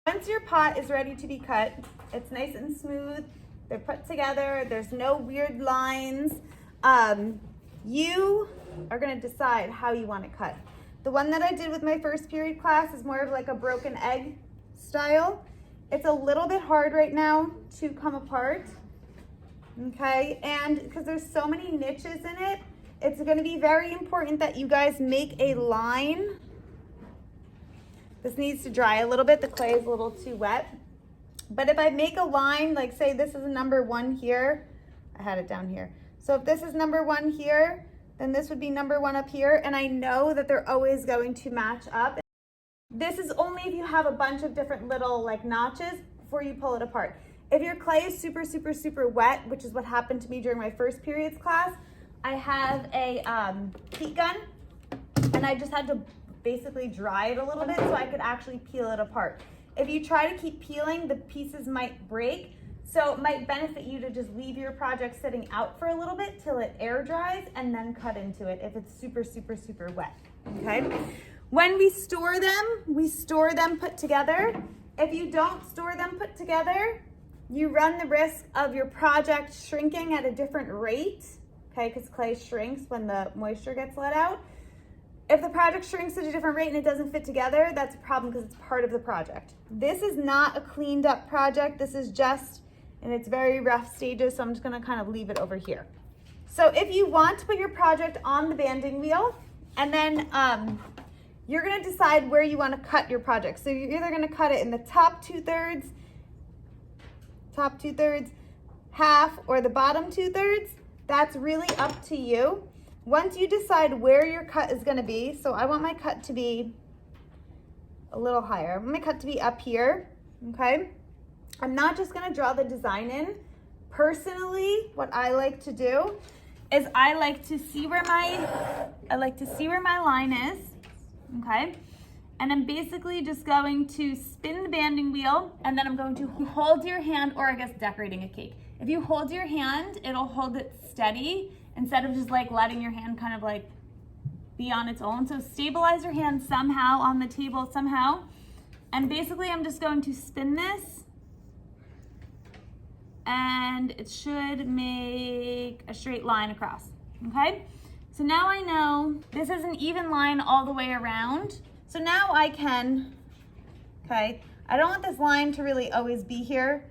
Once your pot is ready to be cut, it's nice and smooth, they're put together, there's no weird lines. You are gonna decide how you want it cut. The one that I did with my first period class is more of like a broken egg style. It's a little bit hard right now to come apart, okay? And because there's so many niches in it, it's gonna be very important that you guys make a line. This needs to dry a little bit. The clay is a little too wet. But if I make a line, like say this is number 1 here, I had it down here. So if this is number 1 here, then this would be number 1 up here. And I know that they're always going to match up. This is only if you have a bunch of different little like notches before you pull it apart. If your clay is super, super, super wet, which is what happened to me during my first periods class, I have a heat gun and I just had to basically dry it a little bit so I could actually peel it apart. If you try to keep peeling, the pieces might break. So it might benefit you to just leave your project sitting out for a little bit till it air dries and then cut into it if it's super, super, super wet, okay? When we store them put together. If you don't store them put together, you run the risk of your project shrinking at a different rate, okay? Because clay shrinks when the moisture gets let out. If the project shrinks at a different rate and it doesn't fit together, that's a problem because it's part of the project. This is not a cleaned up project. This is just in its very rough stages, so I'm just gonna kind of leave it over here. So if you want to put your project on the banding wheel, and then you're gonna decide where you wanna cut your project. So you're either gonna cut it in the top 2/3, half, or the bottom 2/3. That's really up to you. Once you decide where your cut is gonna be, so I want my cut to be a little higher. I want my cut to be up here, okay? I'm not just gonna draw the design in. Personally, what I like to do is I like to see where my line is, okay? And I'm basically just going to spin the banding wheel, and then I'm going to hold your hand, or I guess decorating a cake. If you hold your hand, it'll hold it steady instead of just like letting your hand kind of like be on its own. So stabilize your hand somehow on the table somehow. And basically I'm just going to spin this and it should make a straight line across, okay? So now I know this is an even line all the way around. So now I can, okay, I don't want this line to really always be here.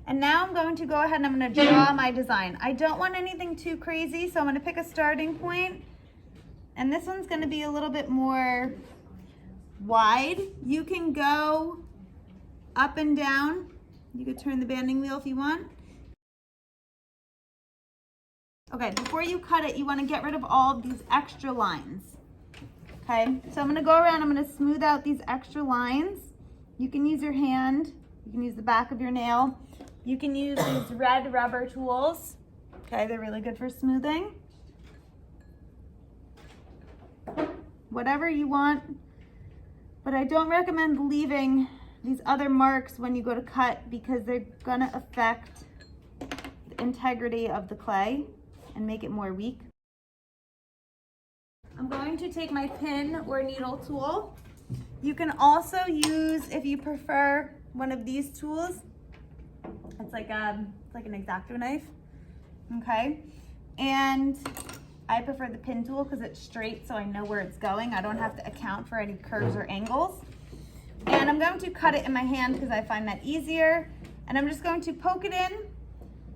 And now I'm going to go ahead and I'm going to draw my design. I don't want anything too crazy, so I'm going to pick a starting point. And this one's going to be a little bit more wide. You can go up and down. You could turn the banding wheel if you want. Okay, before you cut it, you want to get rid of all of these extra lines. Okay, so I'm going to go around, I'm going to smooth out these extra lines. You can use your hand, you can use the back of your nail. You can use these red rubber tools. Okay, they're really good for smoothing. Whatever you want, but I don't recommend leaving these other marks when you go to cut because they're gonna affect the integrity of the clay and make it more weak. I'm going to take my pin or needle tool. You can also use, if you prefer, one of these tools. It's like an X-Acto knife, okay? And I prefer the pin tool because it's straight so I know where it's going. I don't have to account for any curves or angles. And I'm going to cut it in my hand because I find that easier. And I'm just going to poke it in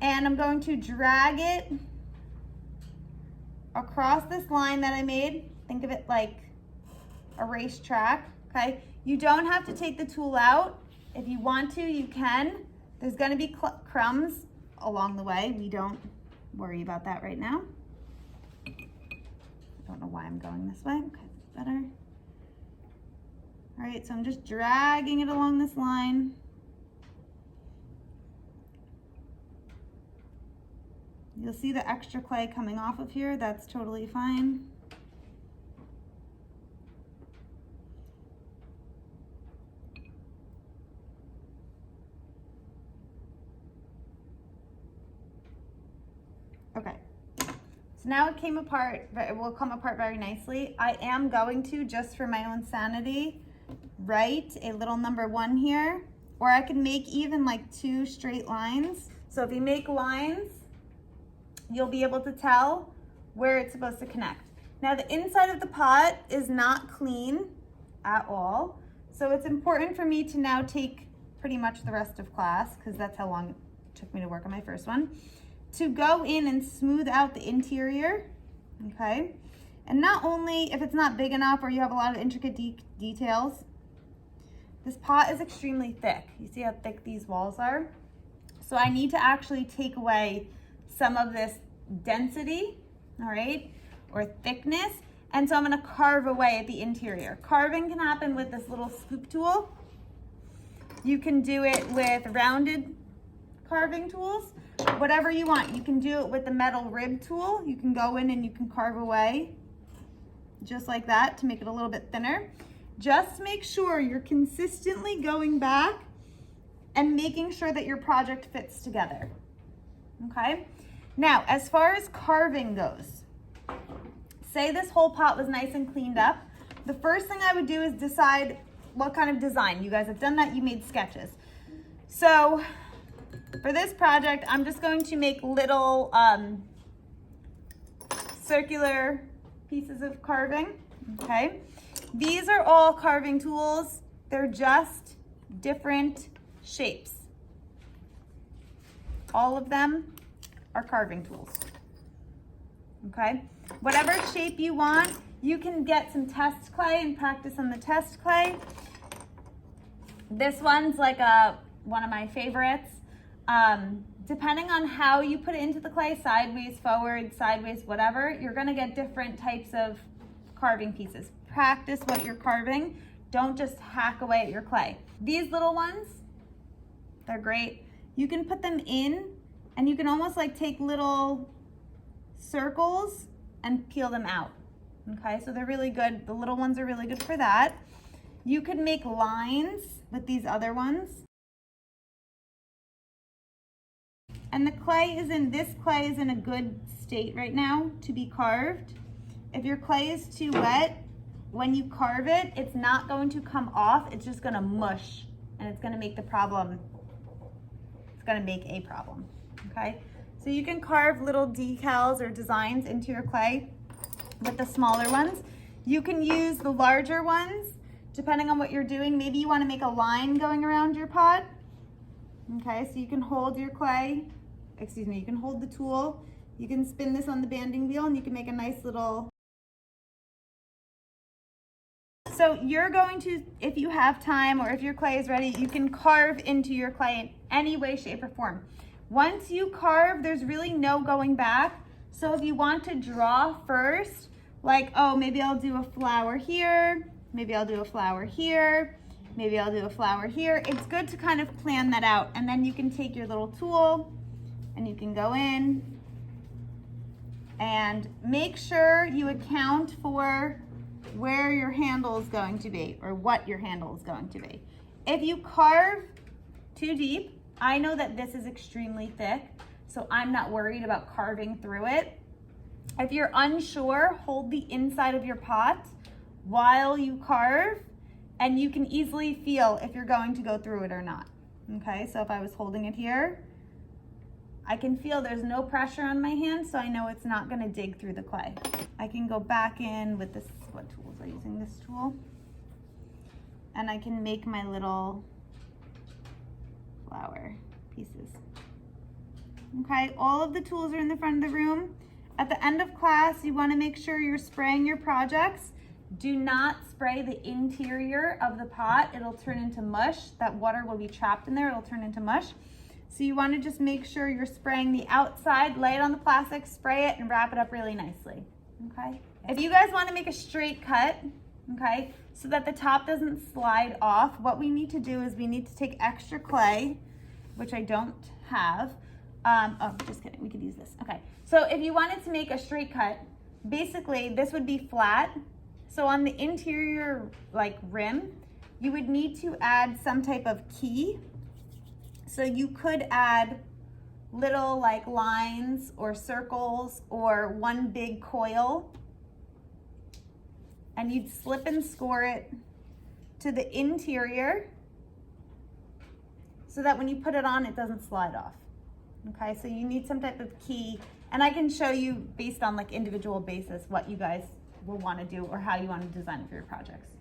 and I'm going to drag it across this line that I made. Think of it like a racetrack, okay? You don't have to take the tool out. If you want to, you can. There's gonna be crumbs along the way. We don't worry about that right now. I don't know why I'm going this way. Okay, better. All right, so I'm just dragging it along this line. You'll see the extra clay coming off of here. That's totally fine. Okay, so now it came apart, but it will come apart very nicely. I am going to, just for my own sanity, write a little number 1 here, or I can make even like 2 straight lines. So if you make lines, you'll be able to tell where it's supposed to connect. Now the inside of the pot is not clean at all. So it's important for me to now take pretty much the rest of class, because that's how long it took me to work on my first one, to go in and smooth out the interior, okay? And not only if it's not big enough or you have a lot of intricate details, this pot is extremely thick. You see how thick these walls are? So I need to actually take away some of this density, all right, or thickness. And so I'm gonna carve away at the interior. Carving can happen with this little scoop tool. You can do it with rounded carving tools, whatever you want. You can do it with the metal rib tool. You can go in and you can carve away just like that to make it a little bit thinner. Just make sure you're consistently going back and making sure that your project fits together, okay? Now, as far as carving goes, say this whole pot was nice and cleaned up. The first thing I would do is decide what kind of design. You guys have done that, you made sketches. So for this project, I'm just going to make little circular pieces of carving, okay? These are all carving tools. They're just different shapes. All of them are carving tools, okay? Whatever shape you want, you can get some test clay and practice on the test clay. This one's like one of my favorites. Depending on how you put it into the clay, sideways, forward, sideways, whatever, you're gonna get different types of carving pieces. Practice what you're carving. Don't just hack away at your clay. These little ones, they're great. You can put them in and you can almost like take little circles and peel them out. Okay, so they're really good. The little ones are really good for that. You could make lines with these other ones. And this clay is in a good state right now to be carved. If your clay is too wet, when you carve it, it's not going to come off. It's just gonna mush and it's gonna make the problem. It's gonna make a problem, okay? So you can carve little decals or designs into your clay with the smaller ones. You can use the larger ones, depending on what you're doing. Maybe you wanna make a line going around your pot. Okay, so you can hold your clay, you can hold the tool, you can spin this on the banding wheel and you can make a nice little. So you're going to, if you have time or if your clay is ready, you can carve into your clay in any way, shape, or form. Once you carve, there's really no going back. So if you want to draw first, like, oh, maybe I'll do a flower here, maybe I'll do a flower here, maybe I'll do a flower here. It's good to kind of plan that out. And then you can take your little tool and you can go in and make sure you account for where your handle is going to be or what your handle is going to be. If you carve too deep, I know that this is extremely thick, so I'm not worried about carving through it. If you're unsure, hold the inside of your pot while you carve and you can easily feel if you're going to go through it or not. Okay, so if I was holding it here, I can feel there's no pressure on my hand, so I know it's not gonna dig through the clay. I can go back in with this, what tools am I using? This tool. And I can make my little flower pieces. Okay, all of the tools are in the front of the room. At the end of class, you wanna make sure you're spraying your projects. Do not spray the interior of the pot. It'll turn into mush. That water will be trapped in there. It'll turn into mush. So you want to just make sure you're spraying the outside, lay it on the plastic, spray it, and wrap it up really nicely, okay? If you guys want to make a straight cut, okay, so that the top doesn't slide off, what we need to do is we need to take extra clay, which I don't have. Oh, just kidding, we could use this. Okay, so if you wanted to make a straight cut, basically this would be flat. So on the interior, like rim, you would need to add some type of key. So you could add little like lines or circles or one big coil, and you'd slip and score it to the interior so that when you put it on, it doesn't slide off. Okay, so you need some type of key, and I can show you based on like individual basis what you guys will want to do or how you want to design it for your projects.